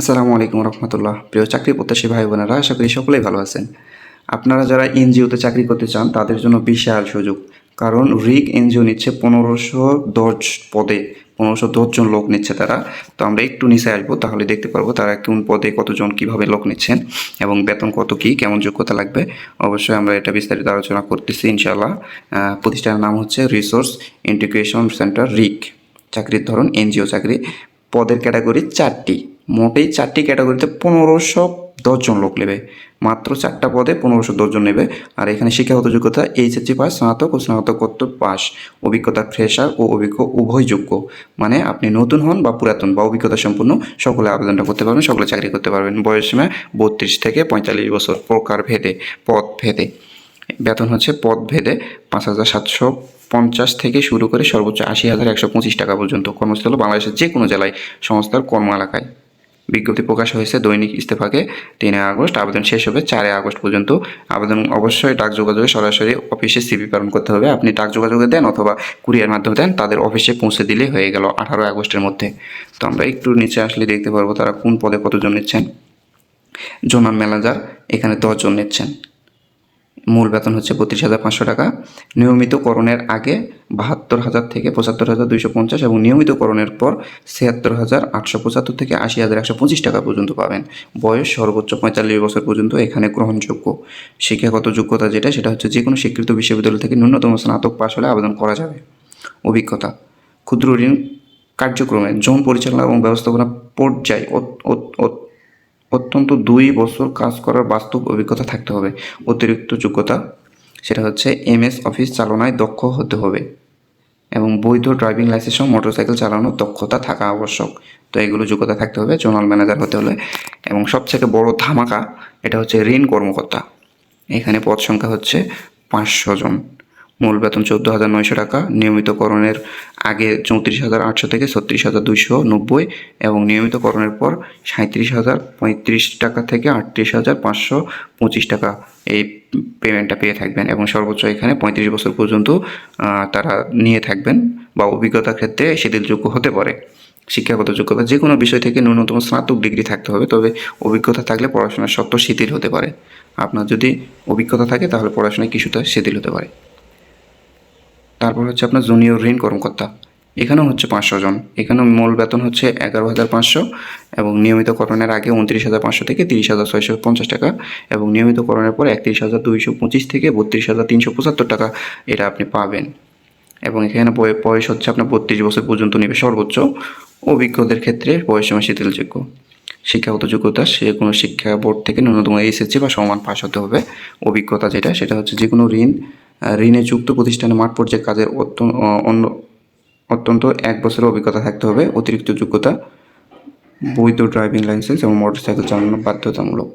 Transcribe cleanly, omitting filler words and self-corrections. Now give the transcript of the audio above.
আসসালামু আলাইকুম রহমতুল্লাহ। প্রিয় চাকরি প্রত্যাশী ভাই বোনেরা, আশা করি সকলেই ভালো আছেন। আপনারা যারা এনজিওতে চাকরি করতে চান তাদের জন্য বিশাল সুযোগ। কারণ রিক এনজিও নিচ্ছে 1510 পদে, 1510 জন লোক নিচ্ছে তারা। তো আমরা একটু নিচে আসবো, তাহলে দেখতে পারবো তারা কোন পদে কতজন, কিভাবে লোক নিচ্ছেন এবং বেতন কত, কী কেমন যোগ্যতা লাগবে। অবশ্যই আমরা এটা বিস্তারিত আলোচনা করতেছি ইনশাআল্লাহ। প্রতিষ্ঠানের নাম হচ্ছে রিসোর্স ইন্টিগ্রেশন সেন্টার, রিক। চাকরির ধরন এনজিও চাকরি। পদের ক্যাটাগরি 4টি। মোটেই 4টি ক্যাটাগরিতে 1510 জন লোক নেবে। মাত্র 4টা পদে 1510 জন নেবে। আর এখানে শিক্ষাগত যোগ্যতা এইচএসসি পাস, স্নাতক ও স্নাতকোত্তর পাস। অভিজ্ঞতা ফ্রেশার ও অভিজ্ঞ উভয় যোগ্য। মানে আপনি নতুন হন বা পুরাতন বা অভিজ্ঞতা সম্পন্ন, সকলে আবেদনটা করতে পারবেন, সকলে চাকরি করতে পারবেন। বয়সসীমা 32 থেকে 45 বছর। প্রকার ভেদে, পদ ভেদে বেতন হচ্ছে পদ ভেদে 5,750 থেকে শুরু করে সর্বোচ্চ 80,125 টাকা পর্যন্ত। কর্মস্থল বাংলাদেশের যে কোনো জেলায়, সংস্থার কর্ম এলাকায়। বিজ্ঞপ্তি প্রকাশ হয়েছে দৈনিক ইত্তেফাকে 3 আগস্ট। আবেদন শেষ হবে 4 আগস্ট পর্যন্ত। আবেদন অবশ্যই ডাক যোগাযোগে সরাসরি অফিসে সিভি প্রেরণ করতে হবে। আপনি ডাক যোগাযোগে দেন অথবা কুরিয়ার মাধ্যমে দেন, তাদের অফিসে পৌঁছে দিলে হয়ে গেল 18 আগস্টের মধ্যে। তো আমরা একটু নিচে আসলে দেখতে পারবো তারা কোন পদে কতজন নিচ্ছেন। জোনাল ম্যানেজার এখানে 10 জন নিচ্ছেন। মূল বেতন হচ্ছে 32,500 টাকা। নিয়মিতকরণের আগে 72,000 থেকে 75,250 এবং নিয়মিতকরণের পর 76,875 থেকে 80,125 টাকা পর্যন্ত পাবেন। বয়স সর্বোচ্চ 45 বছর পর্যন্ত এখানে গ্রহণযোগ্য। শিক্ষাগত যোগ্যতা যেটা, সেটা হচ্ছে যে কোনো স্বীকৃত বিশ্ববিদ্যালয় থেকে ন্যূনতম স্নাতক পাশ হলে আবেদন করা যাবে। অভিজ্ঞতা: ক্ষুদ্র ঋণ কার্যক্রমে জোন পরিচালনা এবং ব্যবস্থাপনা পর্যায়ে অত্যন্ত 2 বছর কাজ করার বাস্তব অভিজ্ঞতা থাকতে হবে। অতিরিক্ত যোগ্যতা সেটা হচ্ছে এমএস অফিস চালনায় দক্ষ হতে হবে এবং বৈধ ড্রাইভিং লাইসেন্স সহ মোটরসাইকেল চালানোর দক্ষতা থাকা আবশ্যক। তো এগুলো যোগ্যতা থাকতে হবে জোনাল ম্যানেজার হতে হলে। এবং সবথেকে বড় ধামাকা এটা হচ্ছে ঋণ কর্মকর্তা। এখানে পদ সংখ্যা হচ্ছে 500 জন। মূল বেতন 14,900 টাকা। নিয়মিতকরণের আগে 34,800 থেকে 36,290 এবং নিয়মিতকরণের পর 37,035 টাকা থেকে 38,525 টাকা এই পেমেন্টটা পেয়ে থাকবেন। এবং সর্বোচ্চ এখানে 35 বছর পর্যন্ত তারা নিয়ে থাকবেন বা অভিজ্ঞতার ক্ষেত্রে শিথিলযোগ্য হতে পারে। শিক্ষাগত যোগ্যতা: যে কোনো বিষয় থেকে ন্যূনতম স্নাতক ডিগ্রি থাকতে হবে, তবে অভিজ্ঞতা থাকলে পড়াশোনার শর্ত শিথিল হতে পারে। আপনার যদি অভিজ্ঞতা থাকে তাহলে পড়াশোনায় কিছুটা শিথিল হতে পারে। তারপর হচ্ছে আপনার জুনিয়র ঋণ কর্মকর্তা। এখানেও হচ্ছে 500 জন। এখানেও মূল বেতন হচ্ছে 11,500 এবং নিয়মিতকরণের আগে 29,500 থেকে 30,650 টাকা এবং নিয়মিতকরণের পর 31,225 থেকে 32,375 টাকা এটা আপনি পাবেন। এবং এখানে বয়স হচ্ছে আপনার 32 বছর পর্যন্ত নেবে সর্বোচ্চ। অভিজ্ঞদের ক্ষেত্রে বয়সসীমা শিথিলযোগ্য। শিক্ষাগত যোগ্যতা: সে কোনো শিক্ষা বোর্ড থেকে ন্যূনতম এইচএসসি বা সমান পাস হতে হবে। অভিজ্ঞতা যেটা, সেটা হচ্ছে যে কোনো ঋণে যুক্ত প্রতিষ্ঠানে মাঠ পর্যায়ে কাজের অত্যন্ত 1 বছরের অভিজ্ঞতা থাকতে হবে। অতিরিক্ত যোগ্যতা: বৈধ ড্রাইভিং লাইসেন্স এবং মোটরসাইকেল চালানো বাধ্যতামূলক।